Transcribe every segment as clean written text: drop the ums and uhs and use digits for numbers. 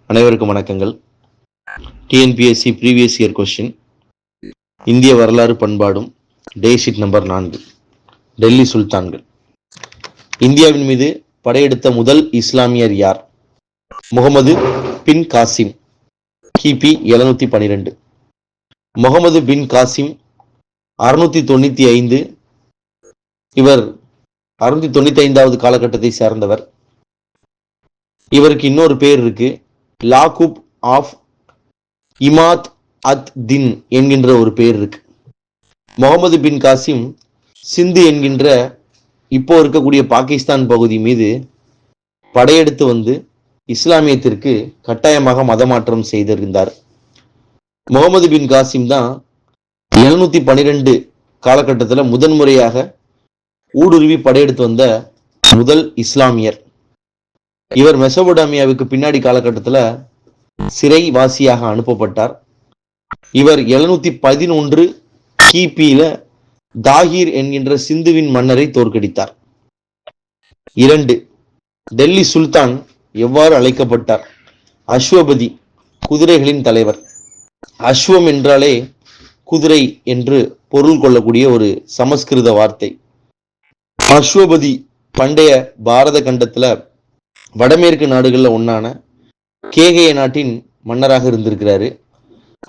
அனைவருக்கும் வணக்கங்கள். TNPSC previous year question, இந்திய வரலாறு பண்பாடும், டே ஷீட் நம்பர் 4. டெல்லி சுல்தான்கள். இந்தியாவின் மீது படையெடுத்த முதல் இஸ்லாமியர் யார்? முகமது பின் காசிம், கிபி 712. முகமது பின் காசிம் 695. இவர் 695வது காலகட்டத்தை சேர்ந்தவர். இவருக்கு இன்னொரு பேர் இருக்கு, லாகுப் ஆஃப் இமாத் அத் தின் என்கின்ற ஒரு பேர் இருக்கு. முகமது பின் காசிம் சிந்து என்கின்ற இப்போ இருக்கக்கூடிய பாகிஸ்தான் பகுதி மீது படையெடுத்து வந்து இஸ்லாமியத்திற்கு கட்டாயமாக மதமாற்றம் செய்திருந்தார். முகமது பின் காசிம் தான் 712 காலகட்டத்தில் முதன்முறையாக ஊடுருவி படையெடுத்து வந்த முதல் இஸ்லாமியர். இவர் மெசபடோமியாவுக்கு பின்னாடி காலகட்டத்தில் சிறைவாசியாக அனுப்பப்பட்டார். இவர் 711 கிபியில தாகிர் என்கின்ற சிந்துவின் மன்னரை தோற்கடித்தார். 2. டெல்லி சுல்தான் எவ்வாறு அழைக்கப்பட்டார்? அஸ்வபதி, குதிரைகளின் தலைவர். அஸ்வம் என்றாலே குதிரை என்று பொருள் கொள்ளக்கூடிய ஒரு சமஸ்கிருத வார்த்தை. அஸ்வபதி பண்டைய பாரத கண்டத்துல வடமேற்கு நாடுகள்ல ஒன்னான கேகய நாட்டின் மன்னராக இருந்திருக்கிறாரு.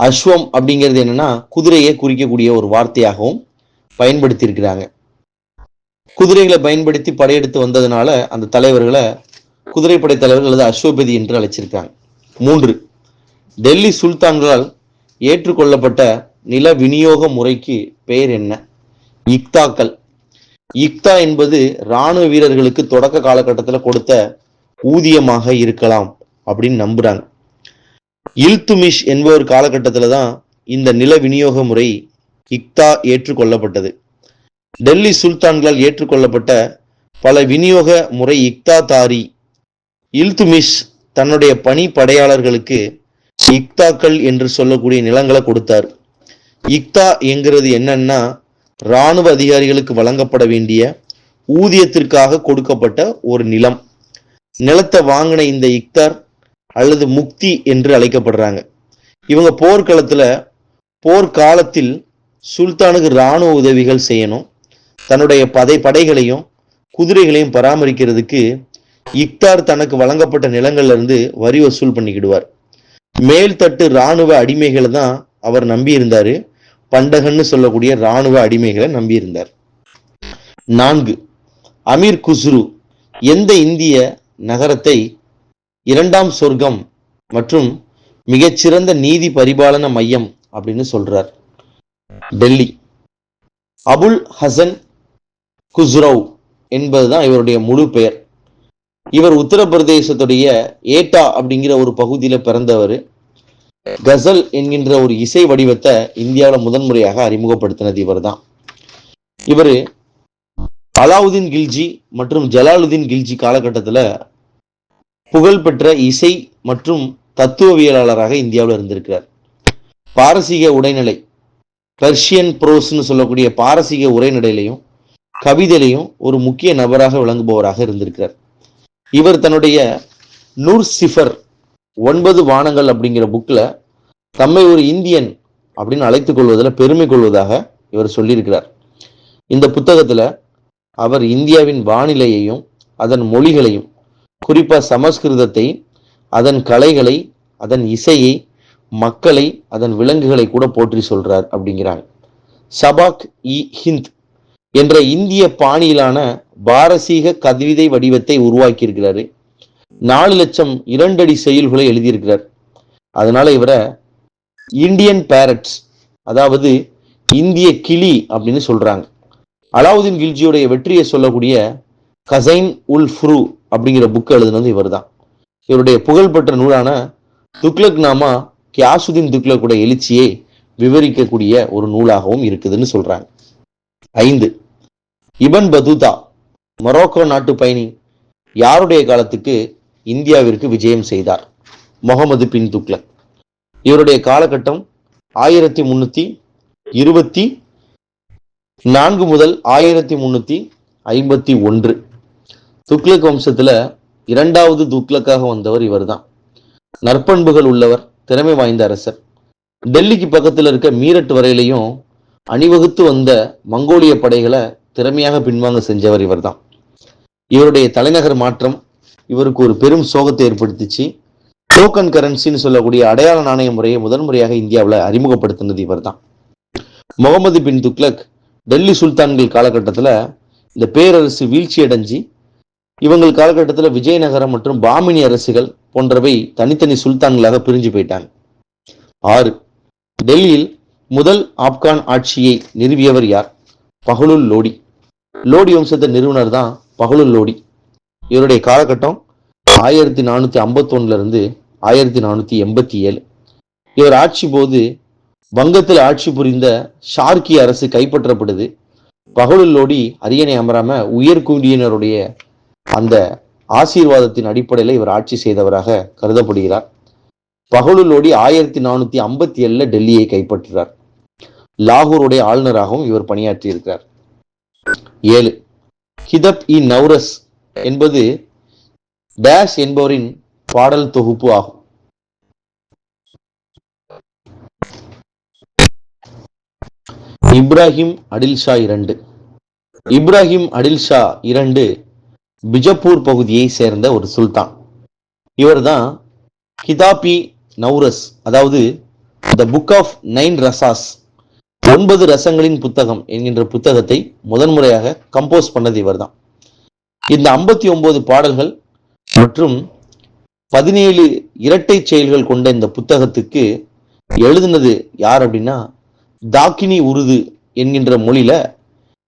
அஸ்வம் அப்படிங்கிறது என்னன்னா குதிரையை குறிக்கக்கூடிய ஒரு வார்த்தையாகவும் பயன்படுத்தி இருக்கிறாங்க. குதிரைகளை பயன்படுத்தி படையெடுத்து வந்ததுனால அந்த தலைவர்களை குதிரைப்படை தலைவர்கள் அல்லது அஸ்வபதி என்று அழைச்சிருக்காங்க. 3. டெல்லி சுல்தான்களால் ஏற்றுக்கொள்ளப்பட்ட நில விநியோக முறைக்கு பெயர் என்ன? இக்தாக்கள். இக்தா என்பது இராணுவ வீரர்களுக்கு தொடக்க காலகட்டத்தில் கொடுத்த ஊதியமாக இருக்கலாம் அப்படின்னு நம்புறாங்க. இல்துமிஷ் என்பவர் காலகட்டத்தில் தான் இந்த நில விநியோக முறை இக்தா ஏற்றுக்கொள்ளப்பட்டது. டெல்லி சுல்தான்களால் ஏற்றுக்கொள்ளப்பட்ட பல விநியோக முறை இக்தா தாரி. இல்துமிஷ் தன்னுடைய பணி படையாளர்களுக்கு இக்தாக்கள் என்று சொல்லக்கூடிய நிலங்களை கொடுத்தார். இக்தா என்கிறது என்னன்னா இராணுவ அதிகாரிகளுக்கு வழங்கப்பட வேண்டிய ஊதியத்திற்காக கொடுக்கப்பட்ட ஒரு நிலம். நிலத்தை வாங்கின இந்த இக்தார் அல்லது முக்தி என்று அழைக்கப்படுறாங்க. இவங்க போர்க்காலத்தில் சுல்தானுக்கு இராணுவ உதவிகள் செய்யணும். தன்னுடைய படைகளையும் குதிரைகளையும் பராமரிக்கிறதுக்கு இக்தார் தனக்கு வழங்கப்பட்ட நிலங்கள்ல இருந்து வரி வசூல் பண்ணிக்கிடுவார். மேல்தட்டு இராணுவ அடிமைகளை தான் அவர் நம்பி இருந்தாரு. பண்டகன்னு சொல்லக்கூடிய இராணுவ அடிமைகளை நம்பி இருந்தார். 4. அமீர் குஸ்ரு எந்த இந்திய நகரத்தை 2ஆம் சொர்க்கம் மற்றும் மிகச்சிறந்த நீதி பரிபாலன மையம் அப்படின்னு சொல்றார்? டெல்லி. அபுல் ஹசன் குஸ்ரவ் என்பதுதான் இவருடைய முழு பெயர். இவர் உத்தரப்பிரதேசத்துடைய ஏட்டா அப்படிங்கிற ஒரு பகுதியில பிறந்தவர். கசல் என்கின்ற ஒரு இசை வடிவத்தை இந்தியாவில் முதன்முறையாக அறிமுகப்படுத்தினது இவர் தான். இவர் அலாவுதீன் கில்ஜி மற்றும் ஜலாலுதீன் கில்ஜி காலகட்டத்தில் புகழ்பெற்ற இசை மற்றும் தத்துவவியலாளராக இந்தியாவில் இருந்திருக்கிறார். பாரசீக உடைநிலை, பெர்ஷியன் ப்ரோஸ்ன்னு சொல்லக்கூடிய பாரசீக உரைநடையிலையும் கவிதையிலையும் ஒரு முக்கிய நபராக விளங்குபவராக இருந்திருக்கிறார். இவர் தன்னுடைய நூர் சிஃபர் 9 வானங்கள் அப்படிங்கிற புக்ல தம்மை ஒரு இந்தியன் அப்படின்னு அழைத்துக் கொள்வதில் பெருமை கொள்வதாக இவர் சொல்லியிருக்கிறார். இந்த புத்தகத்துல அவர் இந்தியாவின் வானிலையையும் அதன் மொழிகளையும், குறிப்பா சமஸ்கிருதத்தை, அதன் கலைகளை, அதன் இசையை, மக்களை, அதன் விலங்குகளை கூட போற்றி சொல்றார் அப்படிங்கிறாங்க. சபாக் இ ஹிந்த் என்ற இந்திய பாணியிலான பாரசீக கவிதை வடிவத்தை உருவாக்கி இருக்கிறாரு. 4 லட்சம் 2 அடி செயல்களை எழுதியிருக்கிறார். அதனால இவரை இந்தியன் பேரட்ஸ், அதாவது இந்திய கிளி அப்படின்னு சொல்றாங்க. அலாவுதீன் கில்ஜியோடைய வெற்றியை சொல்லக்கூடிய கசைன் உல் ஃப்ரூ அப்படிங்கிற புக் எழுதுனது இவர் தான். இவருடைய புகழ்பெற்ற நூலான துக்லக் நாமா கியாசுதீன் துக்லக்குடைய எழுச்சியை விவரிக்கக்கூடிய ஒரு நூலாகவும் இருக்குதுன்னு சொல்றாங்க. 5. இபன் பதூதா மொரோக்கோ நாட்டு பயணி யாருடைய காலத்துக்கு இந்தியாவிற்கு விஜயம் செய்தார்? முகமது பின் துக்லக். இவருடைய காலகட்டம் 1324 முதல் 1351. துக்ளக் வம்சத்துல 2வது துக்ளக்காக வந்தவர் இவர் தான். நற்பண்புகள் உள்ளவர், திறமை வாய்ந்த அரசர். டெல்லிக்கு பக்கத்தில் இருக்க மீரட் வரையிலையும் அணிவகுத்து வந்த மங்கோலிய படைகளை திறமையாக பின்வாங்க செஞ்சவர் இவர் தான். இவருடைய தலைநகர் மாற்றம் இவருக்கு ஒரு பெரும் சோகத்தை ஏற்படுத்திச்சு. டோக்கன் கரன்சின்னு சொல்லக்கூடிய அடையாள நாணய முறையை முதன்முறையாக இந்தியாவில் அறிமுகப்படுத்தினது இவர் தான். முகமது பின் துக்ளக் டெல்லி சுல்தான்கள் காலகட்டத்தில் இந்த பேரரசு வீழ்ச்சி அடைஞ்சு இவங்கள் காலகட்டத்தில் விஜயநகரம் மற்றும் பாமினி அரசுகள் போன்றவை தனித்தனி சுல்தான்களாக பிரிஞ்சு போயிட்டாங்க. 6. டெல்லியில் முதல் ஆப்கான் ஆட்சியை நிறுவியவர் யார்? பஹ்லுல் லோடி. லோடி வம்சத்தை நிறுவனர் தான் பஹ்லுல் லோடி. இவருடைய காலகட்டம் 1451 இருந்து 1487. இவர் ஆட்சி போது வங்கத்தில் ஆட்சி புரிந்த ஷார்கி அரசு கைப்பற்றப்படுது. பஹ்லுல் லோடி அரியணை அமராம உயர்குடியினருடைய அந்த ஆசீர்வாதத்தின் அடிப்படையில் இவர் ஆட்சி செய்தவராக கருதப்படுகிறார். பஹ்லுல் லோடி 1457 டெல்லியை கைப்பற்றுகிறார். லாகூருடைய ஆளுநராகவும் இவர் பணியாற்றி இருக்கிறார். 7. கிதப் இ நௌரஸ் என்பது டேஷ் என்பவரின் பாடல் தொகுப்பு ஆகும். இப்ராஹிம் அடில் ஷா 2. இப்ராஹிம் அடில் ஷா 2 பிஜப்பூர் பகுதியை சேர்ந்த ஒரு சுல்தான். இவர் தான் கிதாபி நௌரஸ், அதாவது த புக் ஆஃப் 9 ரசாஸ், 9 ரசங்களின் புத்தகம் என்கின்ற புத்தகத்தை முதன்முறையாக கம்போஸ் பண்ணது இவர் தான். இந்த 59 பாடல்கள் மற்றும் 17 இரட்டை செயல்கள் கொண்ட இந்த புத்தகத்துக்கு எழுதினது யார் அப்படின்னா தாக்கினி உருது என்கின்ற மொழியில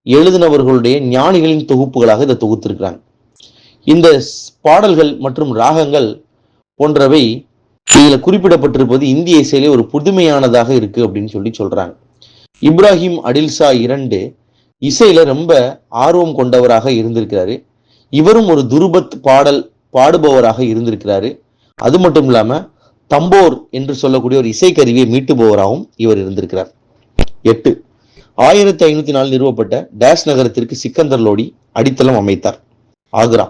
எழுதினவர்களுடைய ஞானிகளின் தொகுப்புகளாக இதை தொகுத்திருக்கிறாங்க. இந்த பாடல்கள் மற்றும் ராகங்கள் போன்றவை இதுல குறிப்பிடப்பட்டிருப்பது இந்திய இசையிலே ஒரு புதுமையானதாக இருக்கு அப்படின்னு சொல்றாங்க. இப்ராஹிம் அடில் ஷா 2 இசையில ரொம்ப ஆர்வம் கொண்டவராக இருந்திருக்கிறாரு. இவரும் ஒரு துருபத் பாடல் பாடுபவராக இருந்திருக்கிறாரு. அது மட்டும் இல்லாம தம்போர் என்று சொல்லக்கூடிய ஒரு இசைக்கருவியை மீட்டுபவராகவும் இவர் இருந்திருக்கிறார். 8. 1504 நிறுவப்பட்ட டேஷ் நகரத்திற்கு சிக்கந்தர் லோடி அடித்தளம் அமைத்தார். ஆக்ரா.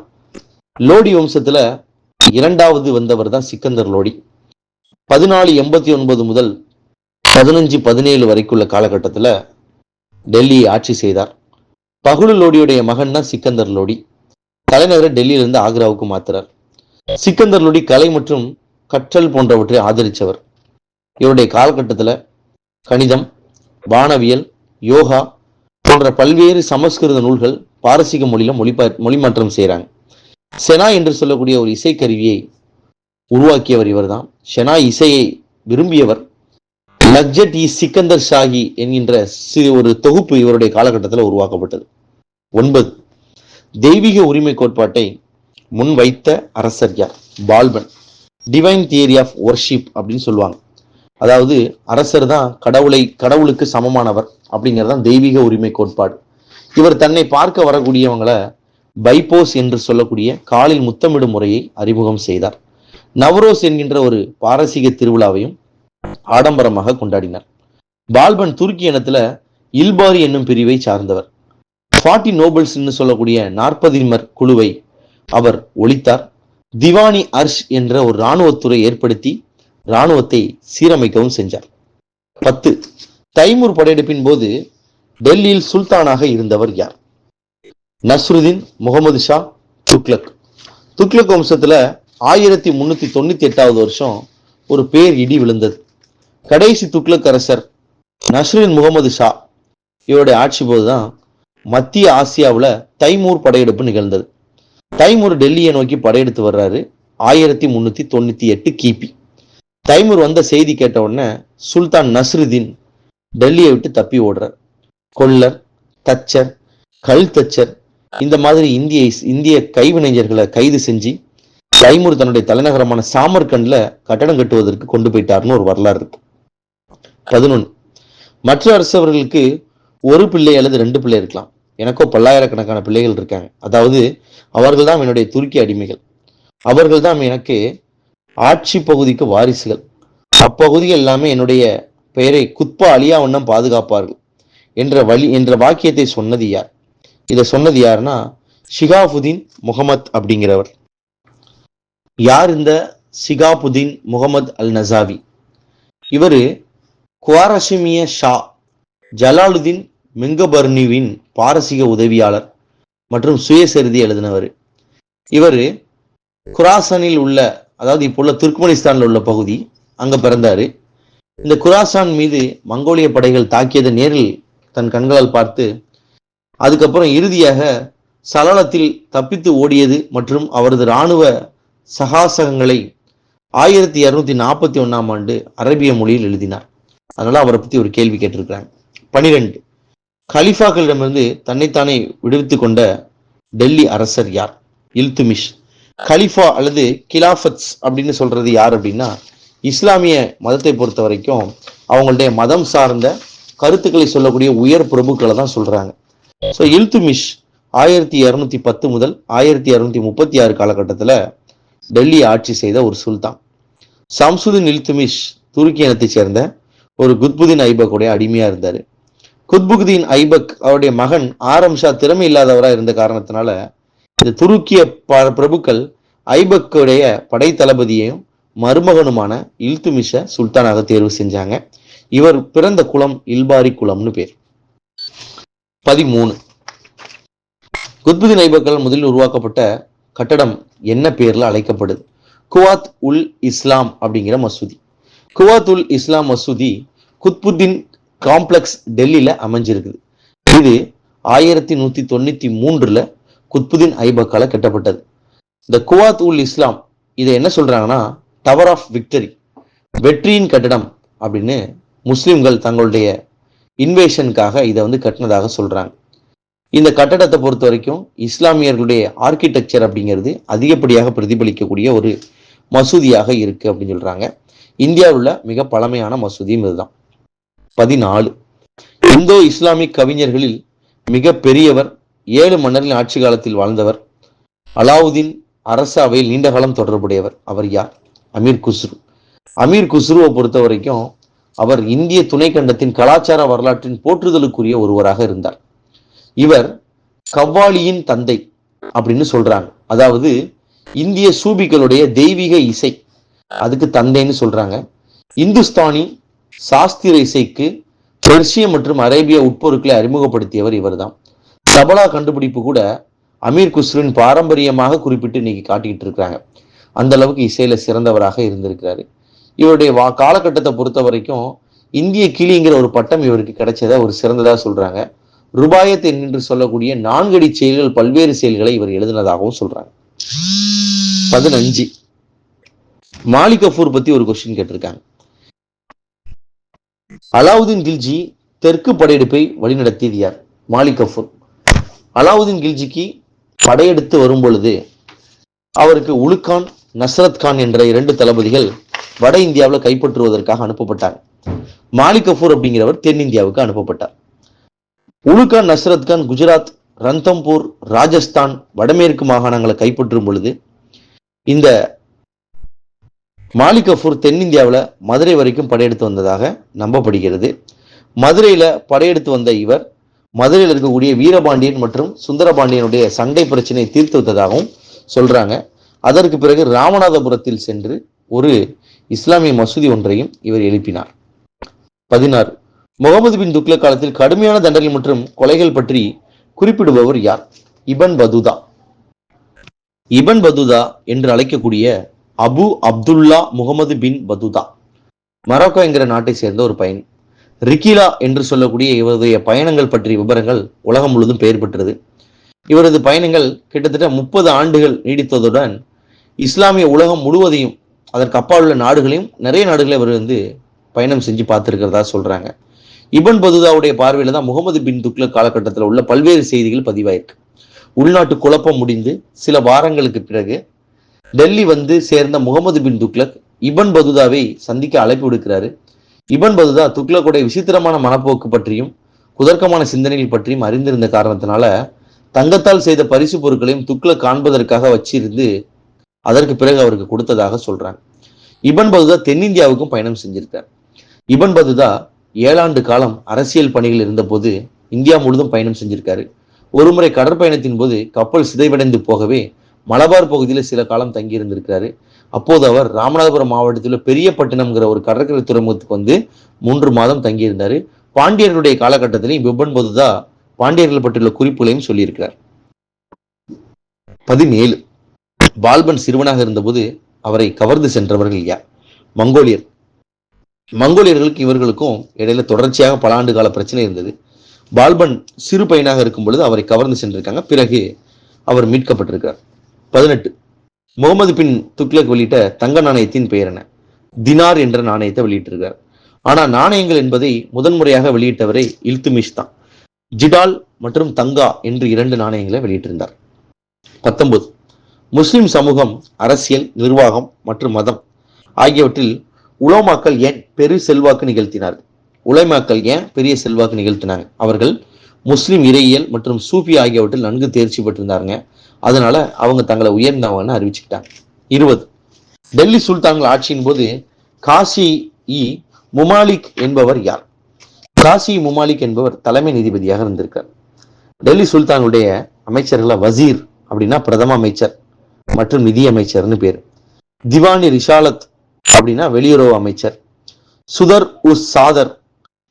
லோடி வம்சத்துல 2வது வந்தவர் தான் சிக்கந்தர் லோடி. 1489 முதல் 1517 வரைக்குள்ள காலகட்டத்தில் டெல்லியை ஆட்சி செய்தார். பஹ்லுல் லோடியுடைய மகன் தான் சிக்கந்தர் லோடி. தலைநகரை டெல்லியிலிருந்து ஆக்ராவுக்கு மாத்துறார். சிக்கந்தர் லோடி கலை மற்றும் கற்றல் போன்றவற்றை ஆதரித்தவர். இவருடைய காலகட்டத்தில் கணிதம், வானவியல், யோகா போன்ற பல்வேறு சமஸ்கிருத நூல்கள் பாரசீக மொழியில மொழிமாற்றம் செய்கிறாங்க. செனா என்று சொல்லக்கூடிய ஒரு இசைக்கருவியை உருவாக்கியவர் இவர் தான். ஷெனா இசையை விரும்பியவர். லக்ஜட் இ சிக்கந்தர் ஷாஹி என்கின்ற ஒரு தொகுப்பு இவருடைய காலகட்டத்தில் உருவாக்கப்பட்டது. 9. தெய்வீக உரிமை கோட்பாட்டை முன்வைத்த அரசர் யார்? பால்பன். டிவைன் தியரி ஆஃப் வர்ஷிப் அப்படின்னு சொல்லுவாங்க. அதாவது அரசர் தான் கடவுளுக்கு சமமானவர் அப்படிங்கிறதான் தெய்வீக உரிமை கோட்பாடு. இவர் தன்னை பார்க்க வரக்கூடியவங்களை பைபோஸ் என்று சொல்லக்கூடிய காலில் முத்தமிடும் முறையை அறிமுகம் செய்தார். நவரோஸ் என்கின்ற ஒரு பாரசீக திருவிழாவையும் ஆடம்பரமாக கொண்டாடினார். பால்பன் துருக்கி இனத்துல இல்பாரி என்னும் பிரிவை சார்ந்தவர். 40 நோபல்ஸ் சொல்லக்கூடிய 40 குழுவை அவர் ஒழித்தார். திவானி அர்ஷ் என்ற ஒரு இராணுவத்துறை ஏற்படுத்தி இராணுவத்தை சீரமைக்கவும் செஞ்சார். 10. தைமூர் படையெடுப்பின் போது டெல்லியில் சுல்தானாக இருந்தவர் யார்? நஸ்ருதீன் முகமது ஷா துக்ளக். துக்ளக் வம்சத்துல 1398வது வருஷம் ஒரு பேர் இடி விழுந்தது. கடைசி துக்ளக் அரசர் நஸ்ருதீன் முகமது ஷா இவருடைய ஆட்சி போதுதான் மத்திய ஆசியாவில் தைமூர் படையெடுப்பு நிகழ்ந்தது. தைமூர் டெல்லியை நோக்கி படையெடுத்து வர்றாரு. 1398 கிபி. தைமூர் வந்த செய்தி கேட்ட உடனே சுல்தான் நஸ்ருதீன் டெல்லியை விட்டு தப்பி ஓடுறார். கொல்லர், தச்சர், கல் தச்சர் இந்த மாதிரி இந்திய கைவினைஞர்களை கைது செஞ்சு தைமூர் தன்னுடைய தலைநகரமான சாமர்கண்ட்ல கட்டடம் கட்டுவதற்கு கொண்டு போயிட்டார்னு ஒரு வரலாறு இருக்கு. 11. மற்ற அரசவர்களுக்கு ஒரு பிள்ளை அல்லது 2 பிள்ளை இருக்கலாம். எனக்கோ பல்லாயிரக்கணக்கான பிள்ளைகள் இருக்காங்க. அதாவது அவர்கள் தான் என்னுடைய துருக்கி அடிமைகள். அவர்கள் தான் எனக்கு ஆட்சி பகுதிக்கு வாரிசுகள். அப்பகுதிகள் எல்லாமே என்னுடைய பெயரை குத்பா அலியா வண்ணம் பாதுகாப்பார்கள் என்ற வாக்கியத்தை சொன்னது யார்? இதை சொன்னது யாருன்னா ஷிகாபுதீன் முகமத் அப்படிங்கிறவர். யார் இந்த சிகாபுதீன் முகமது அல் நசாவி. இவர் குவாரஷிமிய ஷா ஜலாலுதீன் மிங்கபர்னிவின் பாரசீக உதவியாளர் மற்றும் சுயசரிதை எழுதினவர். இவர் குராசானில் உள்ள, அதாவது இப்போ உள்ள துர்க்மெனிஸ்தானில் உள்ள பகுதி, அங்க பிறந்தாரு. இந்த குராசான் மீது மங்கோலிய படைகள் தாக்கியதை நேரில் தன் கண்களால் பார்த்து, அதுக்கப்புறம் இறுதியாக சலலத்தில் தப்பித்து ஓடியது மற்றும் அவரது இராணுவ சகாசகங்களை 1241 அரபிய மொழியில் எழுதினார். அதனால அவரை பத்தி ஒரு கேள்வி கேட்டிருக்கிறாங்க. 12 கலிஃபாக்களிடமிருந்து தன்னைத்தானே விடுவித்துக் கொண்ட டெல்லி அரசர் யார்? இல்துமிஷ். கலிஃபா அல்லது கிலாஃபத்ஸ் அப்படின்னு சொல்றது யார் அப்படின்னா, இஸ்லாமிய மதத்தை பொறுத்த வரைக்கும் அவங்களுடைய மதம் சார்ந்த கருத்துக்களை சொல்லக்கூடிய உயர் பிரபுக்களை தான் சொல்றாங்க. ஸோ இல்துமிஷ் 1210 முதல் 1236 காலகட்டத்தில் டெல்லி ஆட்சி செய்த ஒரு சுல்தான். சம்சுதீன் இல்துமிஷ் துருக்கி இனத்தை சேர்ந்த ஒரு குத்புதீன் ஐபக்குடைய அடிமையா இருந்தார். குத்புதீன் ஐபக் அவருடைய மகன் ஆரம் ஷா திறமை இல்லாதவராக இருந்த காரணத்தினால இந்த துருக்கிய பிரபுக்கள் ஐபக்குடைய படை தளபதியையும் மருமகனுமான இல்துமிஷ சுல்தானாக தேர்வு செஞ்சாங்க. இவர் பிறந்த குலம் இல்பாரி குலம்னு பேர். 13 குத்புதீன் ஐபக்கால் முதலில் உருவாக்கப்பட்ட கட்டடம் என்ன பேர்ல அழைக்கப்படுது? குவாத் உல் இஸ்லாம் அப்படிங்கிற மசூதி. குவாத் உல் இஸ்லாம் மசூதி குத்புதீன் காம்ப்ளெக்ஸ் டெல்லியில அமைஞ்சிருக்குது. இது 1193 குத்புதீன் ஐபக்கால கட்டப்பட்டது. இந்த குவாத் உல் இஸ்லாம் இதை என்ன சொல்றாங்கன்னா, டவர் ஆஃப் விக்டரி, வெற்றியின் கட்டடம் அப்படின்னு முஸ்லிம்கள் தங்களுடைய இன்வேஷனுக்காக இதை கட்டினதாக சொல்றாங்க. இந்த கட்டடத்தை பொறுத்த வரைக்கும் இஸ்லாமியர்களுடைய ஆர்கிடெக்சர் அப்படிங்கிறது அதிகப்படியாக பிரதிபலிக்கக்கூடிய ஒரு மசூதியாக இருக்கு அப்படின்னு சொல்றாங்க. இந்தியாவில் உள்ள மிக பழமையான மசூதியும் இதுதான். 14 இந்தோ இஸ்லாமிக் கவிஞர்களில் மிக பெரியவர், 7 மன்னரின் ஆட்சி காலத்தில் வாழ்ந்தவர், அலாவுதீன் அரச அவையில் நீண்ட காலம் தொடர்புடையவர். அவர் யார்? அமீர் குஸ்ரு. அமீர் குஸ்ருவை பொறுத்த வரைக்கும் அவர் இந்திய துணைக்கண்டத்தின் கலாச்சார வரலாற்றின் போற்றுதலுக்குரிய ஒருவராக இருந்தார். இவர் கவ்வாலியின் தந்தை அப்படின்னு சொல்றாங்க. அதாவது இந்திய சூபிகளுடைய தெய்வீக இசை அதுக்கு தந்தைன்னு சொல்றாங்க. இந்துஸ்தானி சாஸ்திர இசைக்கு பெர்சிய மற்றும் அரேபிய உட்பொருட்களை அறிமுகப்படுத்தியவர் இவர்தான். தபலா கண்டுபிடிப்பு கூட அமீர் குஸ்ருவின் பாரம்பரியமாக குறிப்பிட்டு இன்னைக்கு காட்டிக்கிட்டு இருக்கிறாங்க. அந்த அளவுக்கு இசையில சிறந்தவராக இருந்திருக்கிறாரு. இவருடைய காலகட்டத்தை பொறுத்த வரைக்கும் இந்திய கிளிங்கிற ஒரு பட்டம் இவருக்கு கிடைச்சதா ஒரு சிறந்ததா சொல்றாங்க. ருபாயத் என்று சொல்லக்கூடிய 4 அடி செயல்கள், பல்வேறு செயல்களை இவர் எழுதினதாகவும் சொல்றாங்க. 15 மாலிக் கஃபூர் பத்தி ஒரு கொஸ்டின் கேட்டிருக்காங்க. அலாவுதீன் கில்ஜி தெற்கு படையெடுப்பை வழிநடத்தியது யார்? மாலிக் கஃபூர். அலாவுதீன் கில்ஜிக்கு படையெடுத்து வரும் பொழுது அவருக்கு உலுக்கான், நஸ்ரத் கான் என்ற 2 தளபதிகள் வட இந்தியாவில் கைப்பற்றுவதற்காக அனுப்பப்பட்டார். மாலிக் கஃபூர் அப்படிங்கிறவர் தென்னிந்தியாவுக்கு அனுப்பப்பட்டார். உலுக்கான், நஸ்ரத் கான் குஜராத், ரந்தம்பூர், ராஜஸ்தான், வடமேற்கு மாகாணங்களை கைப்பற்றும் பொழுது இந்த மாலிக் கஃபூர் தென்னிந்தியாவில் மதுரை வரைக்கும் படையெடுத்து வந்ததாக நம்பப்படுகிறது. மதுரையில படையெடுத்து வந்த இவர் மதுரையில் இருக்கக்கூடிய வீரபாண்டியன் மற்றும் சுந்தரபாண்டியனுடைய சண்டை பிரச்சனையை தீர்த்து வைத்ததாகவும் சொல்றாங்க. அதற்கு பிறகு ராமநாதபுரத்தில் சென்று ஒரு இஸ்லாமிய மசூதி ஒன்றையும் இவர் எழுப்பினார். 16 முகமது பின் துக்ளக் காலத்தில் கடுமையான தண்டனை மற்றும் கொலைகள் பற்றி குறிப்பிடுபவர் யார்? இபன் பதுதா. இபன் பதுதா என்று அழைக்கக்கூடிய அபு அப்துல்லா முகமது பின் பதுதா மொரோக்கோ என்கிற நாட்டை சேர்ந்த ஒரு பயணி. ரிகிலா என்று சொல்லக்கூடிய இவருடைய பயணங்கள் பற்றிய விவரங்கள் உலகம் முழுவதும் பெயர் பெற்றது. இவரது பயணங்கள் கிட்டத்தட்ட 30 ஆண்டுகள் நீடித்ததுடன் இஸ்லாமிய உலகம் முழுவதையும் அதற்கு அப்பால் உள்ள நாடுகளையும் நிறைய நாடுகளை இவர் பயணம் செஞ்சு பார்த்திருக்கிறதா சொல்றாங்க. இபன் பதுதாவுடைய பார்வையில தான் முகமது பின் துக்ளக் காலகட்டத்தில் உள்ள பல்வேறு செய்திகள் பதிவாயிருக்கு. உள்நாட்டு குழப்பம் முடிந்து சில வாரங்களுக்கு பிறகு டெல்லி சேர்ந்த முகமது பின் துக்ளக் இபன் பதுதாவை சந்திக்க அழைப்பு விடுக்கிறாரு. இபன் பதுதா துக்ளக்குடைய விசித்திரமான மனப்போக்கு பற்றியும் குதர்க்கமான சிந்தனைகள் பற்றியும் அறிந்திருந்த காரணத்தினால தங்கத்தால் செய்த பரிசு பொருட்களையும் துக்ளக் காண்பதற்காக வச்சிருந்து அதற்கு பிறகு அவருக்கு கொடுத்ததாக சொல்றாங்க. இபன் பதுதா தென்னிந்தியாவுக்கும் பயணம் செஞ்சிருக்கார். இபன் பதுதா 7 ஆண்டு காலம் அரசியல் பணிகள் இருந்தபோது இந்தியா முழுவதும் பயணம் செஞ்சிருக்காரு. ஒருமுறை கடற்பயணத்தின் போது கப்பல் சிதைவடைந்து போகவே மலபார் பகுதியில் சில காலம் தங்கி இருந்திருக்கிறாரு. அப்போது அவர் ராமநாதபுரம் மாவட்டத்தில் பெரியப்பட்டினம்ங்கிற ஒரு கடற்கரை துறைமுகத்துக்கு வந்து 3 மாதம் தங்கியிருந்தார். பாண்டியர்களுடைய காலகட்டத்திலையும் பிபன் பதுதா பாண்டியர்கள் பற்றியுள்ள குறிப்புகளையும் சொல்லியிருக்கிறார். 17. பால்பன் சிறுவனாக இருந்தபோது அவரை கவர்ந்து சென்றவர்கள் யார்? மங்கோலியர். மங்கோலியர்களுக்கு இவர்களுக்கும் இடையில தொடர்ச்சியாக பல ஆண்டு கால பிரச்சனை இருந்தது. பால்பன் சிறு பையனாக இருக்கும் பொழுது அவரை கவர்ந்து சென்றிருக்காங்க. பிறகு அவர் மீட்கப்பட்டிருக்கிறார். 18. முகமது பின் துக்ளக் வெளியிட்ட தங்க நாணயத்தின் பெயர் என்ன? தினார் என்ற நாணயத்தை வெளியிட்டிருக்கிறார். ஆனா நாணயங்கள் என்பதை முதன்முறையாக வெளியிட்டவரை இல்துமிஷ் தான். ஜிடால் மற்றும் தங்கா என்று 2 நாணயங்களை வெளியிட்டிருந்தார். 19. முஸ்லிம் சமூகம் அரசியல், நிர்வாகம் மற்றும் மதம் ஆகியவற்றில் உலமாக்கள் ஏன் பெரு செல்வாக்கு நிகழ்த்தினார்கள்? உலமாக்கள் ஏன் பெரிய செல்வாக்கு நிகழ்த்தினாங்க? அவர்கள் முஸ்லிம் இறையியல் மற்றும் சூஃபி ஆகியவற்றில் நன்கு தேர்ச்சி பெற்றிருந்தாங்க. அதனால அவங்க தங்களை உயர்ந்தவங்கன்னு அறிவிச்சுக்கிட்டாங்க. 20. டெல்லி சுல்தான்கள் ஆட்சியின் போது காசி இ முமாலிக் என்பவர் யார்? காசி முமாலிக் என்பவர் தலைமை நீதிபதியாக இருந்திருக்கார். டெல்லி சுல்தானுடைய அமைச்சர்களை வசீர் அப்படின்னா பிரதம அமைச்சர் மற்றும் நிதி அமைச்சர்னு பேர். திவானி ரிஷாலத் அப்படின்னா வெளியுறவு அமைச்சர். சுதர் உஸ் சாதர்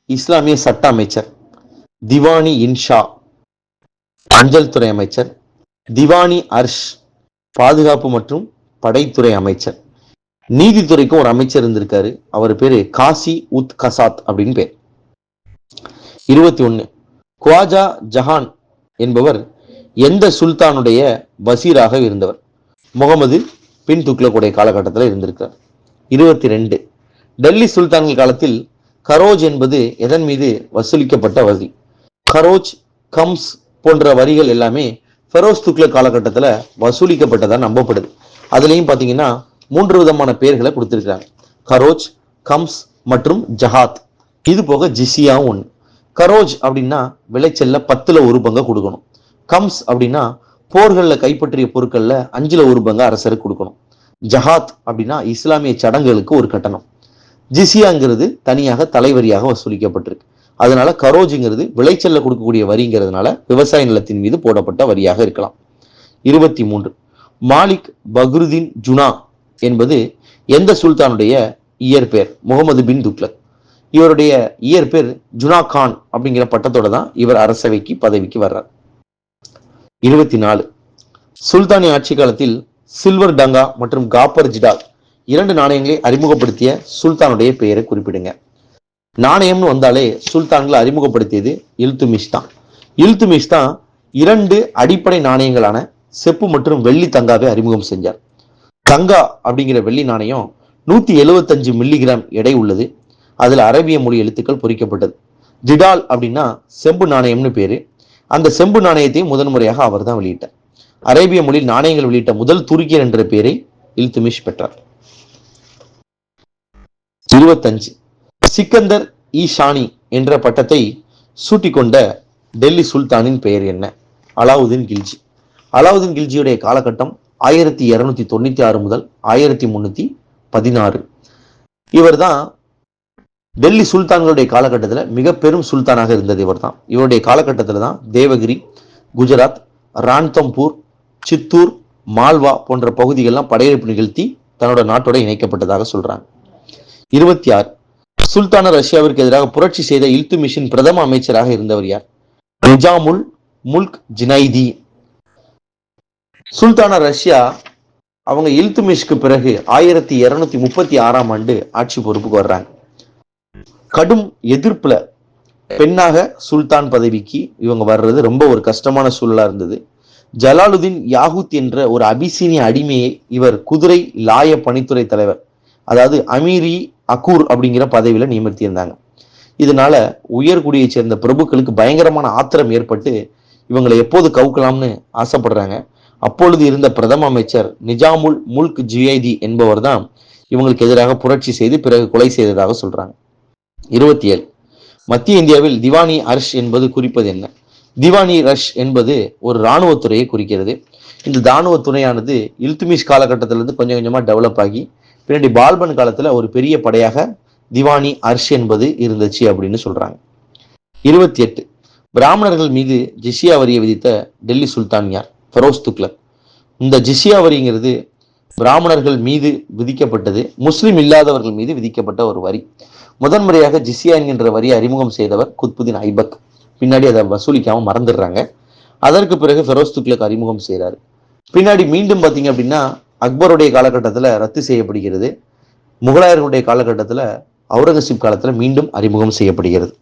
இஸ்லாமிய சட்ட அமைச்சர். திவானி இன்ஷா அஞ்சல் துறை அமைச்சர். திவானி அர்ஷ் பாதுகாப்பு மற்றும் படைத்துறை அமைச்சர். நீதித்துறைக்கும் ஒரு அமைச்சர் இருந்திருக்காரு. அவர் பேரு காசி உத் கசாத் அப்படின்னு பேர். 21. குவாஜா ஜஹான் என்பவர் எந்த சுல்தானுடைய வசீராக இருந்தவர்? முகமது பின் துக்ளக்குடைய காலகட்டத்தில் இருந்திருக்கார். 22. டெல்லி சுல்தான்கள் காலத்தில் கரோஜ் என்பது எதன் மீது வசூலிக்கப்பட்ட வரி? கரோஜ், கம்ஸ் போன்ற வரிகள் எல்லாமே ஃபெரோஸ் துக்ளக் காலகட்டத்தில் வசூலிக்கப்பட்டதா நம்பப்படுது. அதுலேயும் பார்த்தீங்கன்னா 3 விதமான பெயர்களை கொடுத்திருக்கிறாங்க. கரோஜ், கம்ஸ் மற்றும் ஜஹாத். இது போக ஜிசியாவும் ஒன்று. கரோஜ் அப்படின்னா விளைச்சல்ல 10ல் 1 பங்கை கொடுக்கணும். கம்ஸ் அப்படின்னா போர்களில் கைப்பற்றிய பொருட்கள்ல 5ல் 1 பங்கு அரசருக்கு கொடுக்கணும். ஜஹாத் அப்படின்னா இஸ்லாமிய சடங்குகளுக்கு ஒரு கட்டணம். ஜிசியாங்கிறது தனியாக தலைவரியாக வசூலிக்கப்பட்டிருக்கு. அதனால கரோஜுங்கிறது விளைச்சல்ல கொடுக்கக்கூடிய வரிங்கிறதுனால விவசாய நிலத்தின் மீது போடப்பட்ட வரியாக இருக்கலாம். 23. மாலிக் பக்ருதீன் ஜுனா என்பது எந்த சுல்தானுடைய இயற்பெயர்? முகமது பின் துக்ளக். இவருடைய இயற்பெயர் ஜுனா கான் அப்படிங்கிற பட்டத்தோட தான் இவர் அரசவைக்கு பதவிக்கு வர்றார். 24. சுல்தானி ஆட்சி காலத்தில் சில்வர் டங்கா மற்றும் காப்பர் ஜிடால் 2 நாணயங்களை அறிமுகப்படுத்திய சுல்தானுடைய பெயரை குறிப்பிடுங்க. நாணயம்னு வந்தாலே சுல்தான்களை அறிமுகப்படுத்தியது இல்துமிஷ் தான். இல்துமிஷ் தான் 2 அடிப்படை நாணயங்களான செப்பு மற்றும் வெள்ளி தங்காவை அறிமுகம் செஞ்சார். தங்கா அப்படிங்கிற வெள்ளி நாணயம் 175 மில்லிகிராம் எடை உள்ளது. அதுல அரேபிய மொழி எழுத்துக்கள் பொறிக்கப்பட்டது. ஜிடால் அப்படின்னா செம்பு நாணயம்னு பேரு. அந்த செம்பு நாணயத்தையும் முதன்முறையாக அவர் தான் வெளியிட்டார். அரேபிய மொழி நாணயங்கள் வெளியிட்ட முதல் துருக்கியர் என்ற பெயரை இல்துமிஷ் பெற்றார். 25. சிக்கந்தர் இ ஷானி என்ற பட்டத்தை சூட்டிக்கொண்ட டெல்லி சுல்தானின் பெயர் என்ன? அலாவுதீன் கில்ஜி. அலாவுதீன் கில்ஜியுடைய காலகட்டம் 1296 முதல் 1316. இவர் தான் டெல்லி சுல்தான்களுடைய காலகட்டத்தில் மிக பெரும் சுல்தானாக இருந்தது. இவர் தான். இவருடைய காலகட்டத்தில் தான் தேவகிரி, குஜராத், ரான்தம்பூர், சித்தூர், மால்வா போன்ற பகுதிகள்லாம் படையெடுப்பு நிகழ்த்தி தன்னோட நாட்டோட இணைக்கப்பட்டதாக சொல்றாங்க. 26. சுல்தான ரஷ்யாவிற்கு எதிராக புரட்சி செய்த இல்துமிஷின் பிரதம அமைச்சராக இருந்தவர் யார்? நிஜாமுல் முல்க் ஜினைதி. சுல்தான ரஷ்யா அவங்க இல்துமிஷ்க்கு பிறகு 1236 ஆண்டு ஆட்சி பொறுப்புக்கு வர்றாங்க. கடும் எதிர்ப்புல பெண்ணாக சுல்தான் பதவிக்கு இவங்க வர்றது ரொம்ப ஒரு கஷ்டமான சூழலா இருந்தது. ஜலாலுதீன் யாகுத் என்ற ஒரு அபிசீனிய அடிமையை இவர் குதிரை லாய பணித்துறை தலைவர், அதாவது அமீரி அகூர் அப்படிங்கிற பதவியில நியமித்திருந்தாங்க. இதனால உயர்குடியை சேர்ந்த பிரபுக்களுக்கு பயங்கரமான ஆத்திரம் ஏற்பட்டு இவங்களை எப்போது கவுக்கலாம்னு ஆசைப்படுறாங்க. அப்பொழுது இருந்த பிரதம அமைச்சர் நிஜாமுல் முல்க் ஜியைதி என்பவர் தான் இவங்களுக்கு எதிராக புரட்சி செய்து பிறகு கொலை செய்ததாக சொல்றாங்க. 27. மத்திய இந்தியாவில் திவானி அர்ஷ் என்பது குறிப்பது என்ன? திவானி ரஷ் என்பது ஒரு இராணுவத்துறையை குறிக்கிறது. இந்த இராணுவ துறையானது இல்துமிஷ் காலகட்டத்திலிருந்து கொஞ்சம் கொஞ்சமா டெவலப் ஆகி பின்னாடி பால்பன் காலத்துல ஒரு பெரிய படையாக திவானி அர்ஷ் என்பது இருந்துச்சு அப்படின்னு சொல்றாங்க. 28. பிராமணர்கள் மீது ஜிசியா வரியை விதித்த டெல்லி சுல்தான் யார்? ஃபெரோஸ் துக்ளக். இந்த ஜிசியா வரிங்கிறது பிராமணர்கள் மீது விதிக்கப்பட்டது, முஸ்லிம் இல்லாதவர்கள் மீது விதிக்கப்பட்ட ஒரு வரி. முதன்முறையாக ஜிஸ்யா என்கின்ற வரியை அறிமுகம் செய்தவர் குத்புதீன் ஐபக். பின்னாடி அதை வசூலிக்காம மறந்துடுறாங்க. அதற்கு பிறகு ஃபெரோஸ் துக்ளக் அறிமுகம் செய்கிறார். பின்னாடி மீண்டும் பார்த்தீங்க அப்படின்னா அக்பருடைய காலகட்டத்தில் ரத்து செய்யப்படுகிறது. முகலாயர்களுடைய காலகட்டத்தில் அவுரங்கசீப் காலத்தில் மீண்டும் அறிமுகம் செய்யப்படுகிறது.